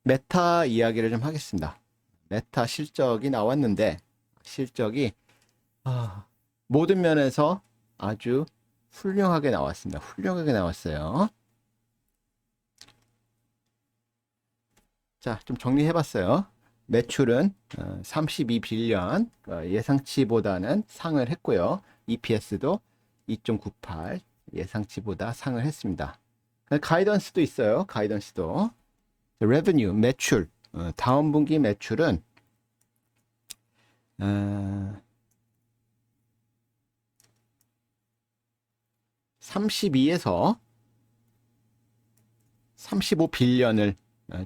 메타 이야기를 좀 하겠습니다. 메타 실적이 나왔는데 실적이 모든 면에서 아주 훌륭하게 나왔습니다. 훌륭하게 나왔어요. 자, 좀 정리해봤어요. 매출은 32빌리언 예상치보다는 상을 했고요. EPS도 2.98 예상치보다 상을 했습니다. 가이던스도 있어요. 가이던스도. 레베뉴 매출 다음 분기 매출은 32에서 35빌리언을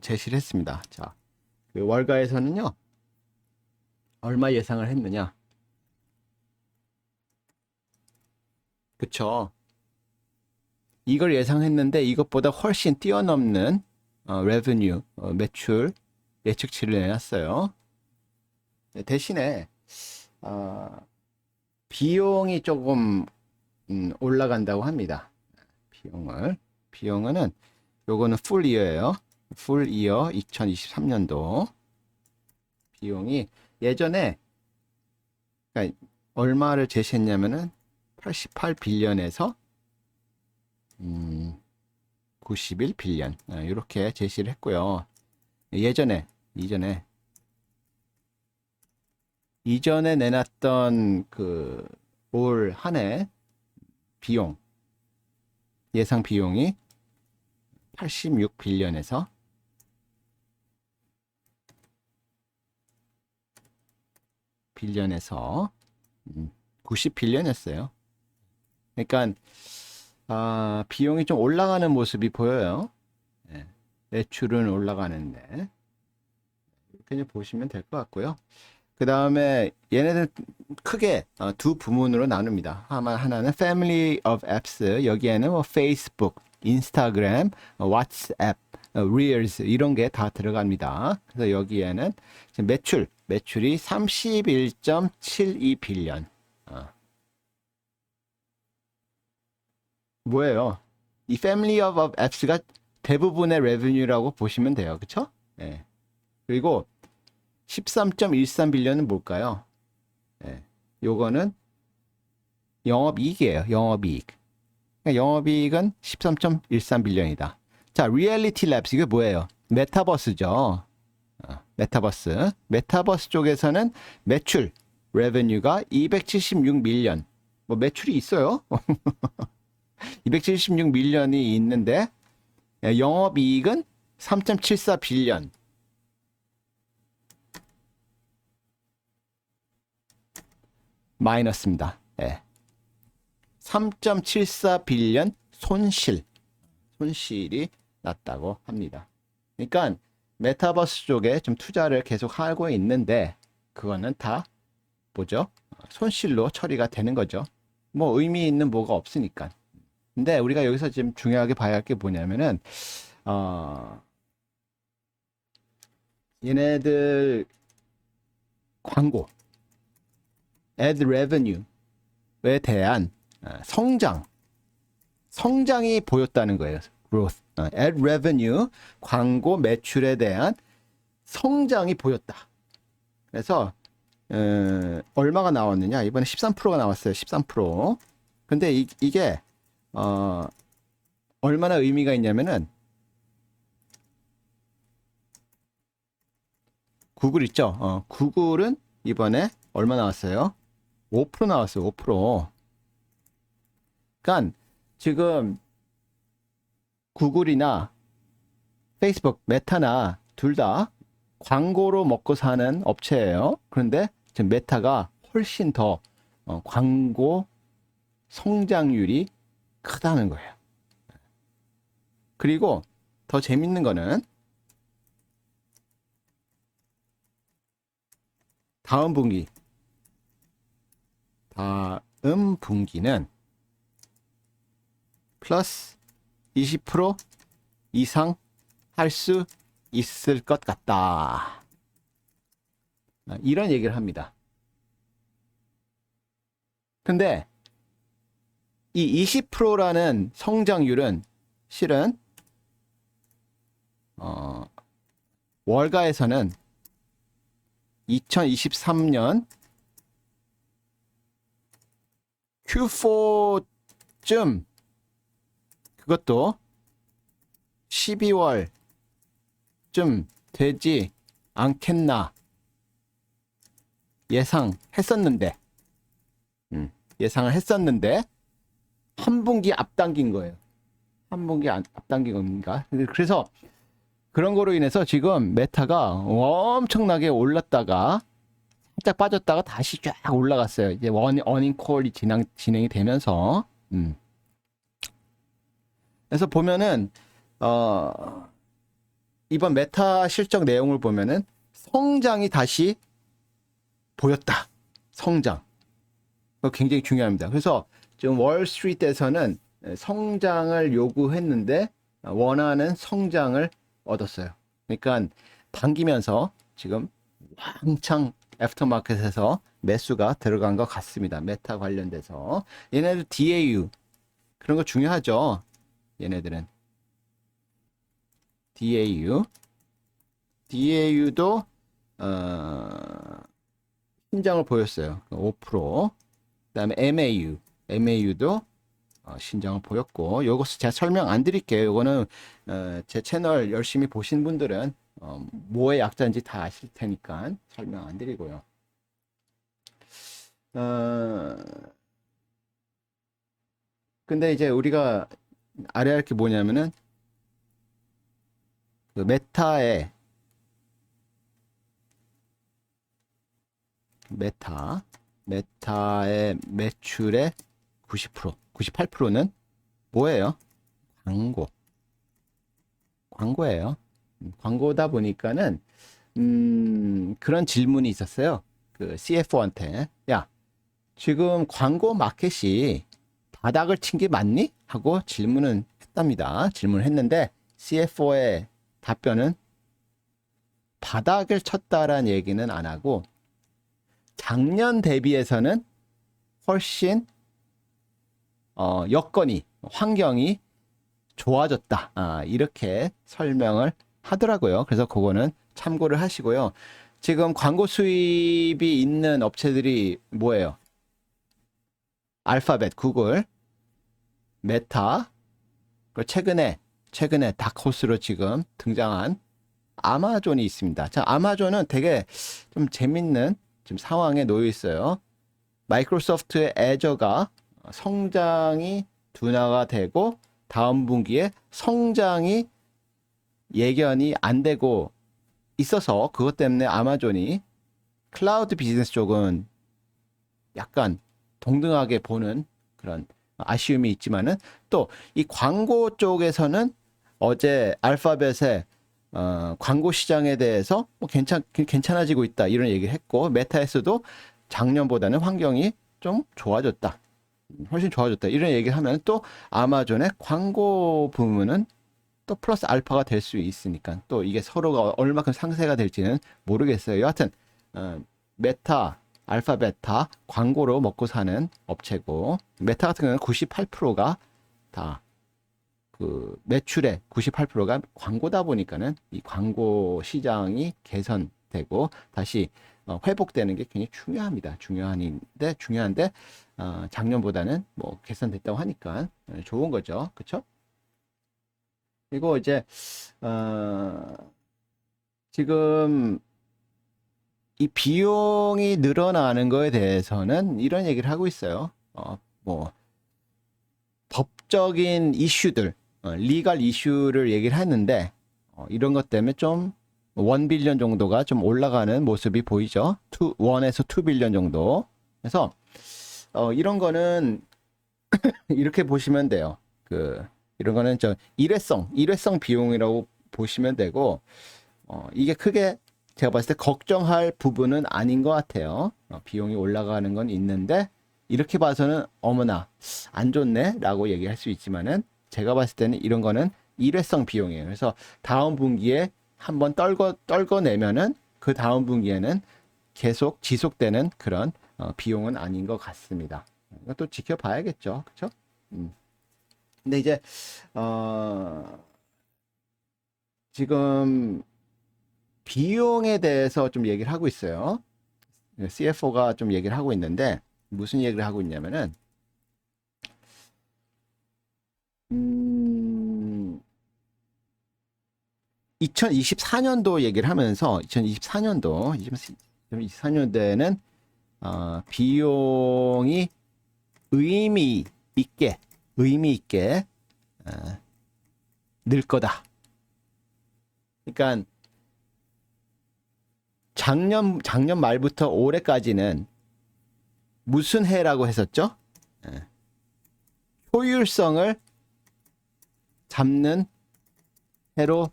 제시를 했습니다. 자, 그 월가에서는요. 얼마 예상을 했느냐? 그쵸? 이걸 예상했는데 이것보다 훨씬 뛰어넘는 레베뉴 매출 예측치를 내놨어요. 대신에 비용이 조금 올라간다고 합니다. 비용은 요거는 풀 이어예요. 풀 이어 2023년도 비용이 예전에 그러니까 얼마를 제시했냐면은 88빌리언에서 91빌리언 이렇게 제시를 했고요. 이전에 내놨던 그 올 한 해 비용 예상 비용이 86빌리언에서 90빌리언이었어요. 그러니까 비용이 좀 올라가는 모습이 보여요. 네, 매출은 올라가는데 이렇게 보시면 될 것 같고요. 그 다음에 얘네들 크게 두 부문으로 나눕니다. 하나는 Family of Apps. 여기에는 뭐 페이스북, 인스타그램, 왓츠앱, Reels 이런 게 다 들어갑니다. 그래서 여기에는 지금 매출이 31.72빌리언. 뭐예요? 이 Family of Apps가 대부분의 레베뉴라고 보시면 돼요. 그쵸? 네. 그리고 13.13빌리언은 뭘까요? 네. 요거는 영업이익이에요. 영업이익. 그러니까 영업이익은 13.13빌리언이다. 자, 리얼리티 랩스 이게 뭐예요? 메타버스죠. 메타버스 쪽에서는 매출 레베뉴가 276밀리언. 뭐 매출이 있어요. 276밀리언이 있는데 영업이익은 3.74빌리언. 마이너스입니다. 네. 3.74빌리언 손실이 났다고 합니다. 그러니까 메타버스 쪽에 좀 투자를 계속 하고 있는데 그거는 다 뭐죠? 손실로 처리가 되는 거죠. 뭐 의미 있는 뭐가 없으니까. 근데 우리가 여기서 지금 중요하게 봐야 할 게 뭐냐면은 얘네들 광고 ad revenue에 대한 성장이 보였다는 거예요. growth. ad revenue 광고 매출에 대한 성장이 보였다. 그래서 얼마가 나왔느냐? 이번에 13%가 나왔어요. 13%. 근데 이게 얼마나 의미가 있냐면은 구글 있죠? 구글은 이번에 얼마 나왔어요? 5% 나왔어요. 5%. 그러니까 지금 구글이나 페이스북, 메타나 둘 다 광고로 먹고 사는 업체예요. 그런데 지금 메타가 훨씬 더 광고 성장률이 크다는 거예요. 그리고 더 재밌는 거는 다음 분기는 플러스 20% 이상 할 수 있을 것 같다. 이런 얘기를 합니다. 근데 이 20%라는 성장률은 실은 월가에서는 2023년 Q4쯤 그것도 12월쯤 되지 않겠나 예상했었는데 예상을 했었는데 한 분기 앞당긴 거예요. 한 분기 앞당긴 겁니까? 그래서 그런 거로 인해서 지금 메타가 엄청나게 올랐다가 살짝 빠졌다가 다시 쫙 올라갔어요. 이제 어닝콜이 진행이 되면서 그래서 보면은 이번 메타 실적 내용을 보면은 성장이 다시 보였다. 성장. 그거 굉장히 중요합니다. 그래서 지금 월스트리트에서는 성장을 요구했는데 원하는 성장을 얻었어요. 그러니까 당기면서 지금 왕창 애프터마켓에서 매수가 들어간 것 같습니다. 메타 관련돼서. 얘네들 DAU 그런 거 중요하죠. 얘네들은 DAU도 신장을 보였어요. 5%. 그다음에 MAU도 신장을 보였고, 요것을 제가 설명 안 드릴게요. 요거는 제 채널 열심히 보신 분들은 뭐의 약자인지 다 아실 테니까 설명 안 드리고요. 근데 이제 우리가 알아야 할 게 뭐냐면은 그 메타의 매출의 90%, 98%는 뭐예요? 광고예요. 광고다 보니까는 그런 질문이 있었어요. 그 CFO한테 야, 지금 광고 마켓이 바닥을 친 게 맞니? 하고 질문을 했답니다. 질문을 했는데 CFO의 답변은 바닥을 쳤다라는 얘기는 안 하고 작년 대비해서는 훨씬 여건이 환경이 좋아졌다. 이렇게 설명을 하더라고요. 그래서 그거는 참고를 하시고요. 지금 광고 수입이 있는 업체들이 뭐예요? 알파벳, 구글, 메타, 그리고 최근에 다크호스로 지금 등장한 아마존이 있습니다. 자, 아마존은 되게 좀 재밌는 지금 상황에 놓여 있어요. 마이크로소프트의 애저가 성장이 둔화가 되고 다음 분기에 성장이 예견이 안 되고 있어서 그것 때문에 아마존이 클라우드 비즈니스 쪽은 약간 동등하게 보는 그런 아쉬움이 있지만은 또 이 광고 쪽에서는 어제 알파벳의 광고 시장에 대해서 뭐 괜찮아지고 있다 이런 얘기를 했고 메타에서도 작년보다는 환경이 좀 좋아졌다. 훨씬 좋아졌다. 이런 얘기를 하면 또 아마존의 광고 부문은 또 플러스 알파가 될 수 있으니까 또 이게 서로가 얼마큼 상쇄가 될지는 모르겠어요. 여하튼 메타, 알파벳 다 광고로 먹고 사는 업체고 메타 같은 경우는 98%가 다 그 매출의 98%가 광고다 보니까는 이 광고 시장이 개선되고 다시 회복되는 게 굉장히 중요한데 작년보다는 뭐 개선됐다고 하니까 좋은 거죠. 그렇죠? 그리고 이제 지금 이 비용이 늘어나는 거에 대해서는 이런 얘기를 하고 있어요. 뭐 법적인 이슈들, 리갈 이슈를 얘기를 했는데 이런 것 때문에 좀 1빌리언 정도가 좀 올라가는 모습이 보이죠. 1에서 2빌리언 정도. 그래서 이런 거는 이렇게 보시면 돼요. 이런 거는 일회성 비용이라고 보시면 되고 이게 크게 제가 봤을 때 걱정할 부분은 아닌 것 같아요. 비용이 올라가는 건 있는데 이렇게 봐서는 어머나 안 좋네 라고 얘기할 수 있지만은 제가 봤을 때는 이런 거는 일회성 비용이에요. 그래서 다음 분기에 한번 떨궈내면은 그 다음 분기에는 계속 지속되는 그런 비용은 아닌 것 같습니다. 이것도 지켜봐야겠죠. 그렇죠? 근데 이제 지금 비용에 대해서 좀 얘기를 하고 있어요. CFO가 좀 얘기를 하고 있는데 무슨 얘기를 하고 있냐면은 2024년도 얘기를 하면서 2024년도에는 비용이 의미 있게 어, 늘 거다. 그러니까 작년 말부터 올해까지는 무슨 해라고 했었죠? 효율성을 잡는 해로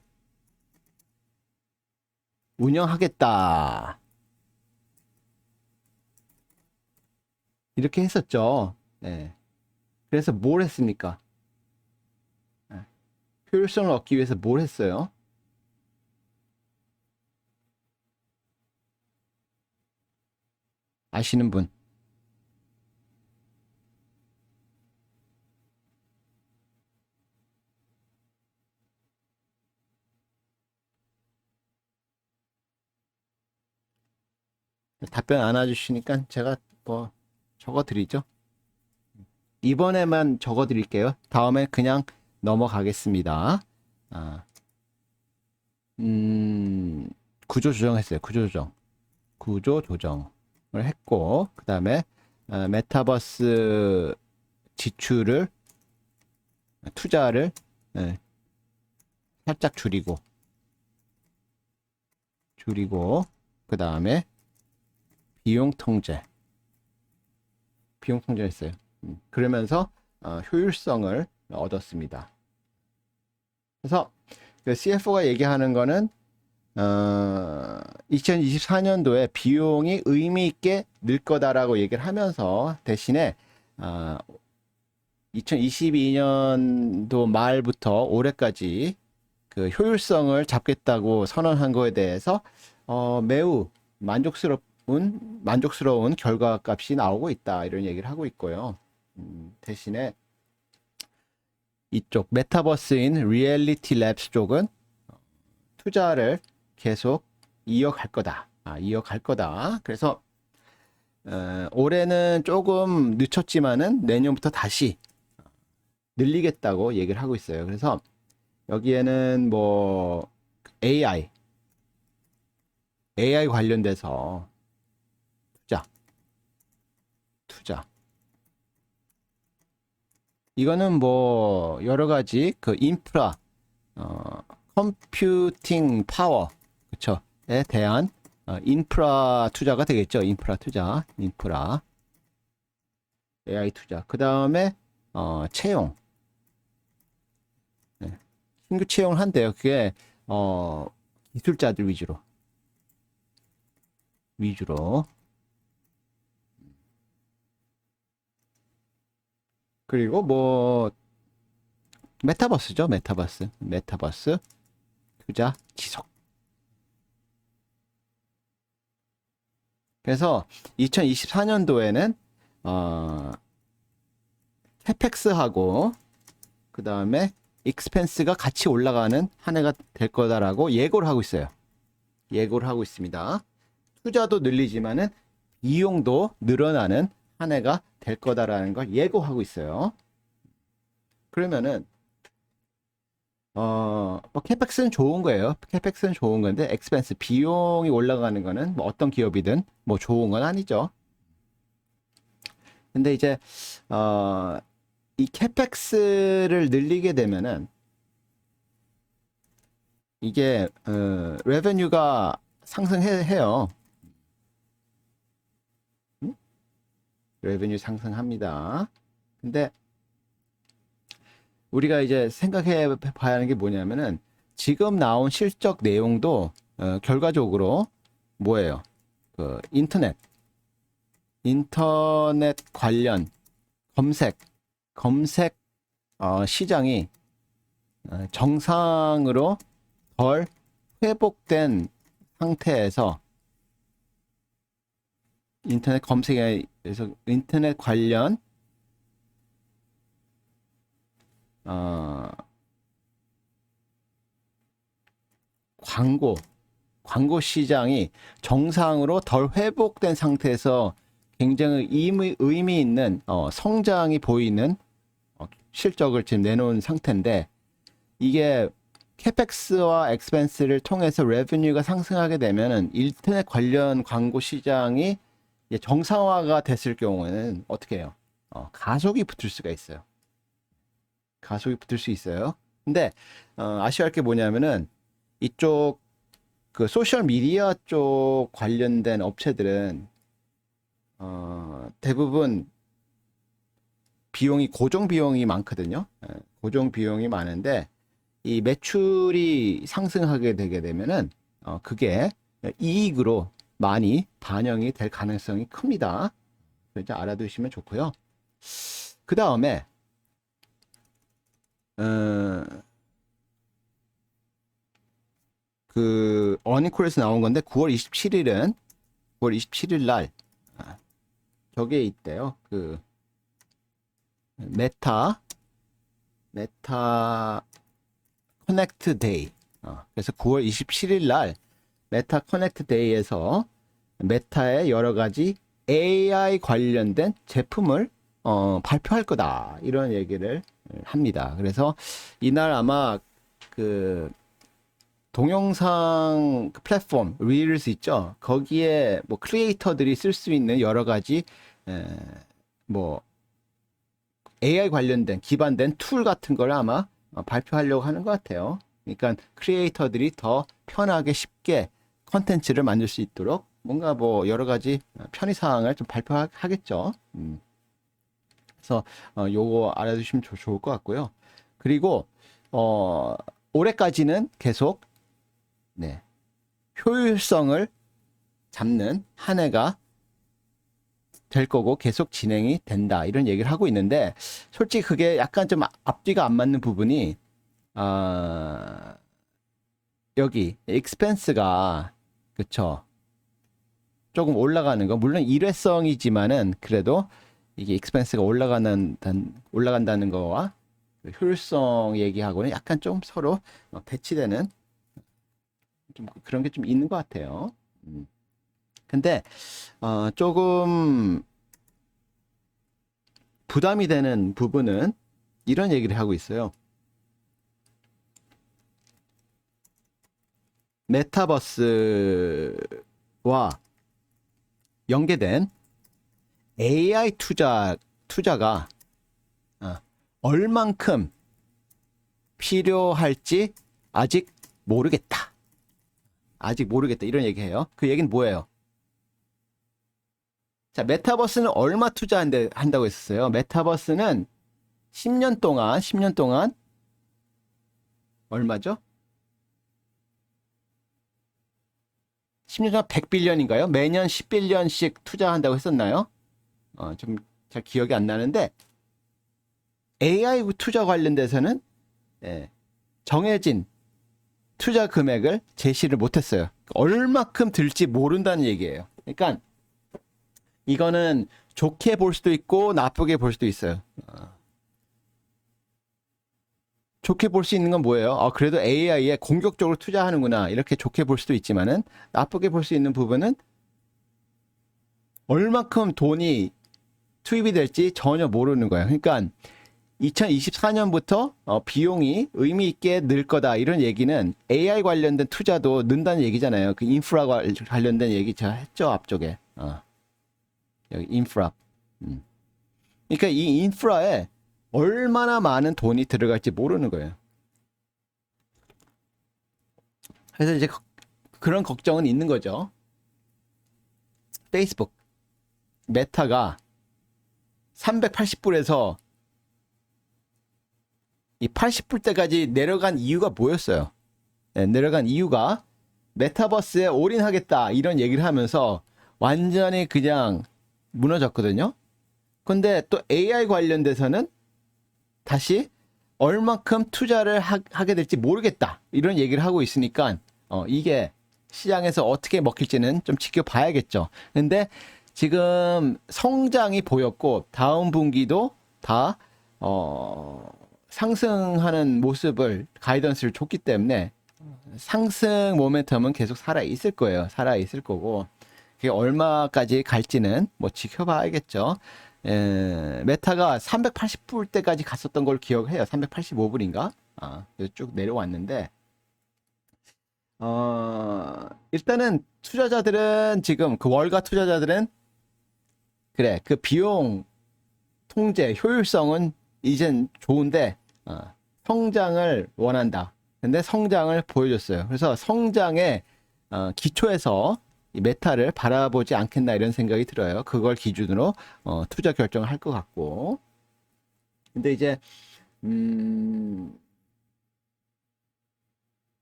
운영하겠다. 이렇게 했었죠. 네. 그래서 뭘 했습니까? 효율성을 얻기 위해서 뭘 했어요? 아시는 분? 답변 안 해주시니까 제가 뭐 적어 드리죠. 이번에만 적어 드릴게요. 다음에 그냥 넘어가겠습니다. 아, 구조 조정했어요. 구조 조정을 했고, 그 다음에 메타버스 지출을 투자를 예, 살짝 줄이고 그 다음에 비용 통제했어요. 그러면서 효율성을 얻었습니다. 그래서 그 CFO가 얘기하는 거는 2024년도에 비용이 의미 있게 늘 거다라고 얘기를 하면서 대신에 2022년도 말부터 올해까지 그 효율성을 잡겠다고 선언한 거에 대해서 매우 만족스러운 결과값이 나오고 있다 이런 얘기를 하고 있고요. 대신에 이쪽 메타버스인 리얼리티 랩스 쪽은 투자를 계속 이어갈 거다. 그래서 올해는 조금 늦췄지만은 내년부터 다시 늘리겠다고 얘기를 하고 있어요. 그래서 여기에는 뭐 AI 관련돼서 투자. 이거는 뭐 여러 가지 그 인프라, 컴퓨팅 파워, 그쵸?에 대한 인프라 투자가 되겠죠. 인프라 AI 투자. 그 다음에 채용. 네. 신규 채용을 한대요. 그게 기술자들 위주로. 그리고 뭐 메타버스죠. 메타버스 투자 지속. 그래서 2024년도에는 캐펙스하고 그 다음에 익스펜스가 같이 올라가는 한 해가 될 거다라고 예고를 하고 있어요. 예고를 하고 있습니다. 투자도 늘리지만은 비용도 늘어나는 한 해가 될 거다라는 걸 예고하고 있어요. 그러면은 뭐 캐펙스는 좋은 거예요. 캐펙스는 좋은 건데 엑스펜스 비용이 올라가는 거는 뭐 어떤 기업이든 뭐 좋은 건 아니죠. 근데 이제 이 캐펙스를 늘리게 되면은 이게 레베뉴가 상승해요. 레베뉴 상승합니다. 근데 우리가 이제 생각해 봐야 하는 게 뭐냐면은 지금 나온 실적 내용도 결과적으로 뭐예요? 그 인터넷 관련 검색 시장이 정상으로 덜 회복된 상태에서 인터넷 검색에서 인터넷 관련 광고 광고 시장이 정상으로 덜 회복된 상태에서 굉장히 의미 있는 성장이 보이는 실적을 지금 내놓은 상태인데, 이게 캐펙스와 엑스펜스를 통해서 레베뉴가 상승하게 되면은 인터넷 관련 광고 시장이 정상화가 됐을 경우에는 어떻게 해요? 가속이 붙을 수가 있어요. 가속이 붙을 수 있어요. 근데 아쉬워할 게 뭐냐면은 이쪽 그 소셜 미디어 쪽 관련된 업체들은 대부분 비용이 고정 비용이 많거든요. 고정 비용이 많은데 이 매출이 상승하게 되게 되면은 그게 이익으로 많이 반영이 될 가능성이 큽니다. 그래서 알아두시면 좋고요. 그 다음에 그 어닝콜에서 나온 건데 9월 27일 날 저게 있대요. 그 메타 커넥트 데이. 그래서 9월 27일 날 메타 커넥트 데이에서 메타의 여러 가지 AI 관련된 제품을 발표할 거다, 이런 얘기를 합니다. 그래서 이날 아마 그 동영상 플랫폼 릴스 있죠. 거기에 뭐 크리에이터들이 쓸 수 있는 여러 가지 뭐 AI 관련된 기반된 툴 같은 걸 아마 발표하려고 하는 것 같아요. 그러니까 크리에이터들이 더 편하게 쉽게 컨텐츠를 만들 수 있도록 뭔가 뭐 여러 가지 편의사항을 좀 발표하겠죠. 그래서 요거 알아두시면 좋을 것 같고요. 그리고 올해까지는 계속 효율성을 잡는 한 해가 될 거고 계속 진행이 된다, 이런 얘기를 하고 있는데, 솔직히 그게 약간 좀 앞뒤가 안 맞는 부분이 여기 익스펜스가 그쵸, 조금 올라가는 거, 물론 일회성이지만은 그래도 이게 익스펜스가 올라간다는 거와 그 효율성 얘기하고는 약간 좀 서로 배치되는 좀 그런 게 좀 있는 것 같아요. 근데 조금 부담이 되는 부분은 이런 얘기를 하고 있어요. 메타버스와 연계된 AI 투자가 얼만큼 필요할지 아직 모르겠다. 이런 얘기해요. 그 얘기는 뭐예요? 자, 메타버스는 얼마 한다고 했었어요? 메타버스는 10년 동안 얼마죠? 10년 동안 100빌리언인가요? 매년 10빌리언씩 투자한다고 했었나요? 좀 잘 기억이 안 나는데, AI 투자 관련돼서는 정해진 투자 금액을 제시를 못했어요. 얼마큼 들지 모른다는 얘기예요. 그러니까 이거는 좋게 볼 수도 있고 나쁘게 볼 수도 있어요. 좋게 볼 수 있는 건 뭐예요? 그래도 AI에 공격적으로 투자하는구나, 이렇게 좋게 볼 수도 있지만은, 나쁘게 볼 수 있는 부분은 얼마큼 돈이 투입이 될지 전혀 모르는 거예요. 그러니까 2024년부터 비용이 의미 있게 늘 거다, 이런 얘기는 AI 관련된 투자도 는다는 얘기잖아요. 그 인프라 관련된 얘기 제가 했죠, 앞쪽에. 여기 인프라. 그러니까 이 인프라에 얼마나 많은 돈이 들어갈지 모르는 거예요. 그래서 이제 그런 걱정은 있는 거죠. 페이스북 메타가 380불에서 이 80불대까지 내려간 이유가 뭐였어요? 내려간 이유가 메타버스에 올인하겠다, 이런 얘기를 하면서 완전히 그냥 무너졌거든요. 근데 또 AI 관련돼서는 다시 얼만큼 투자를 하게 될지 모르겠다, 이런 얘기를 하고 있으니까 이게 시장에서 어떻게 먹힐지는 좀 지켜봐야겠죠. 근데 지금 성장이 보였고 다음 분기도 다 상승하는 모습을 가이던스를 줬기 때문에 상승 모멘텀은 계속 살아 있을 거예요. 살아 있을 거고 그게 얼마까지 갈지는 뭐 지켜봐야겠죠. 메타가 380불 때까지 갔었던 걸 기억해요. 385불인가? 쭉 내려왔는데 일단은 투자자들은 지금 그 월가 투자자들은 그래 그 비용 통제 효율성은 이젠 좋은데 성장을 원한다. 근데 성장을 보여줬어요. 그래서 성장의 기초에서 이 메타를 바라보지 않겠나 이런 생각이 들어요. 그걸 기준으로 투자 결정을 할 것 같고. 근데 이제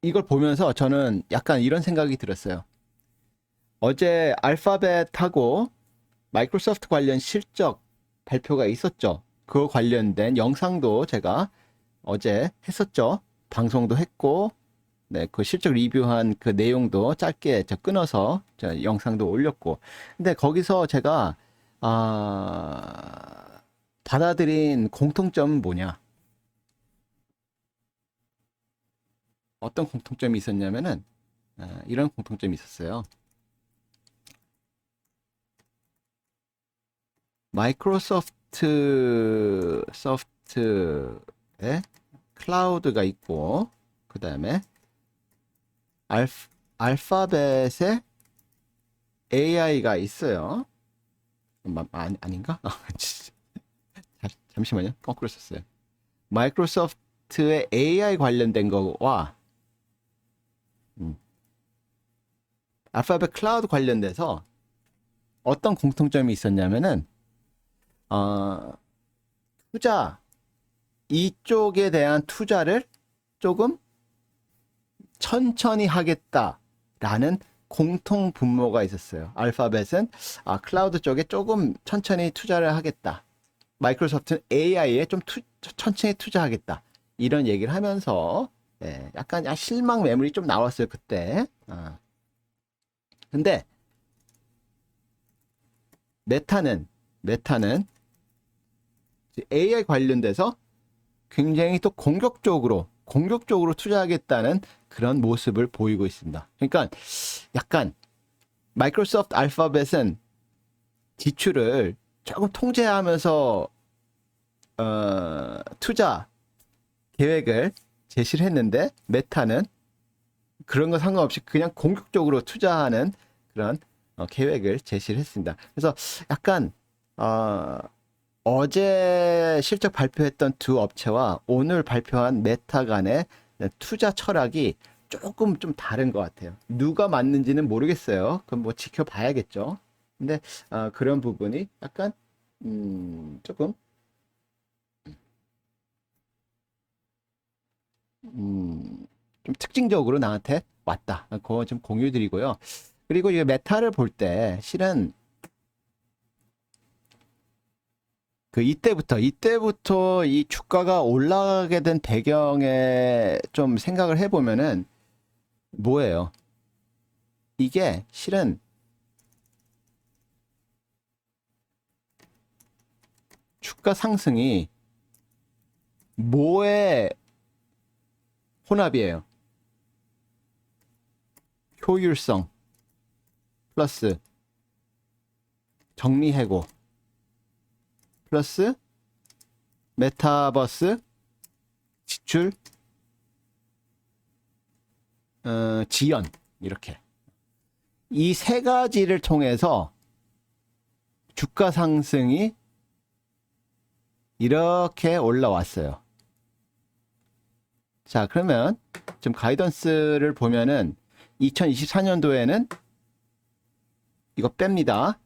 이걸 보면서 저는 약간 이런 생각이 들었어요. 어제 알파벳하고 마이크로소프트 관련 실적 발표가 있었죠. 그 관련된 영상도 제가 어제 했었죠. 방송도 했고, 네, 그 실적 리뷰한 그 내용도 짧게 저 끊어서 저 영상도 올렸고. 근데 거기서 제가, 받아들인 공통점은 뭐냐? 어떤 공통점이 있었냐면은, 이런 공통점이 있었어요. 소프트에 클라우드가 있고, 그 다음에 알파벳에 AI가 있어요. 아닌가? 잠시만요. 거꾸로 썼어요. 마이크로소프트의 AI 관련된 거와 알파벳 클라우드 관련돼서 어떤 공통점이 있었냐면은 투자 이쪽에 대한 투자를 조금 천천히 하겠다라는 공통 분모가 있었어요. 알파벳은 클라우드 쪽에 조금 천천히 투자를 하겠다. 마이크로소프트는 AI에 좀 천천히 투자하겠다. 이런 얘기를 하면서 약간 실망 매물이 좀 나왔어요. 그때. 근데 메타는 AI 관련돼서 굉장히 또 공격적으로 투자하겠다는 그런 모습을 보이고 있습니다. 그러니까 약간 마이크로소프트 알파벳은 지출을 조금 통제하면서 투자 계획을 제시를 했는데 메타는 그런 거 상관없이 그냥 공격적으로 투자하는 그런 계획을 제시를 했습니다. 그래서 약간 어제 실적 발표했던 두 업체와 오늘 발표한 메타 간의 투자 철학이 조금 좀 다른 것 같아요. 누가 맞는지는 모르겠어요. 그럼 뭐 지켜봐야겠죠. 근데 그런 부분이 약간 조금 좀 특징적으로 나한테 왔다. 그거 좀 공유드리고요. 그리고 이 메타를 볼 때 실은 그 이때부터 이 주가가 올라가게 된 배경에 좀 생각을 해보면은 뭐예요? 이게 실은 주가 상승이 뭐의 혼합이에요? 효율성 플러스 정리해고 플러스 메타버스 지출 지연 이렇게 이 세 가지를 통해서 주가 상승이 이렇게 올라왔어요. 자, 그러면 좀 가이던스를 보면은 2024년도에는 이거 뺍니다.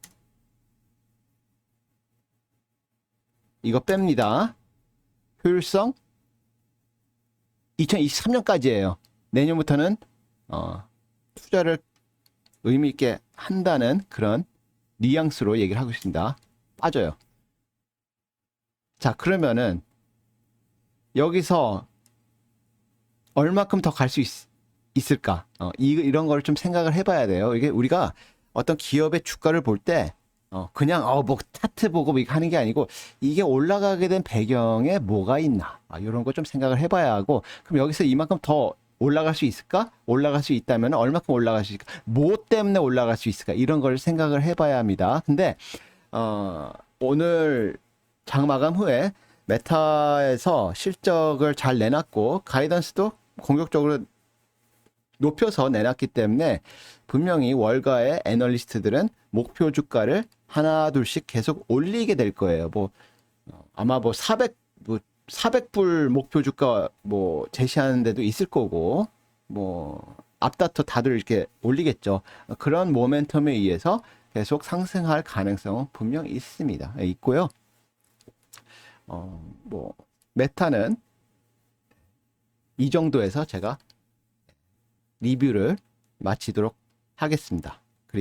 이거 뺍니다. 효율성 2023년까지예요. 내년부터는 투자를 의미 있게 한다는 그런 뉘앙스로 얘기를 하고 있습니다. 빠져요. 자, 그러면은 여기서 얼마큼 더 갈 수 있을까? 이런 걸 좀 생각을 해봐야 돼요. 이게 우리가 어떤 기업의 주가를 볼 때 그냥 뭐 차트 보고 이거 하는 게 아니고 이게 올라가게 된 배경에 뭐가 있나 이런 거 좀 생각을 해봐야 하고 그럼 여기서 이만큼 더 올라갈 수 있을까? 올라갈 수 있다면 얼마큼 올라갈 수 있을까? 뭐 때문에 올라갈 수 있을까? 이런 걸 생각을 해봐야 합니다. 근데 오늘 장 마감 후에 메타에서 실적을 잘 내놨고 가이던스도 공격적으로 높여서 내놨기 때문에 분명히 월가의 애널리스트들은 목표 주가를 하나 둘씩 계속 올리게 될 거예요. 뭐 아마 뭐 400불 목표 주가 뭐 제시하는 데도 있을 거고 뭐 앞다퉈 다들 이렇게 올리겠죠. 그런 모멘텀에 의해서 계속 상승할 가능성은 분명 있습니다. 있고요. 뭐 메타는 이 정도에서 제가 리뷰를 마치도록 하겠습니다.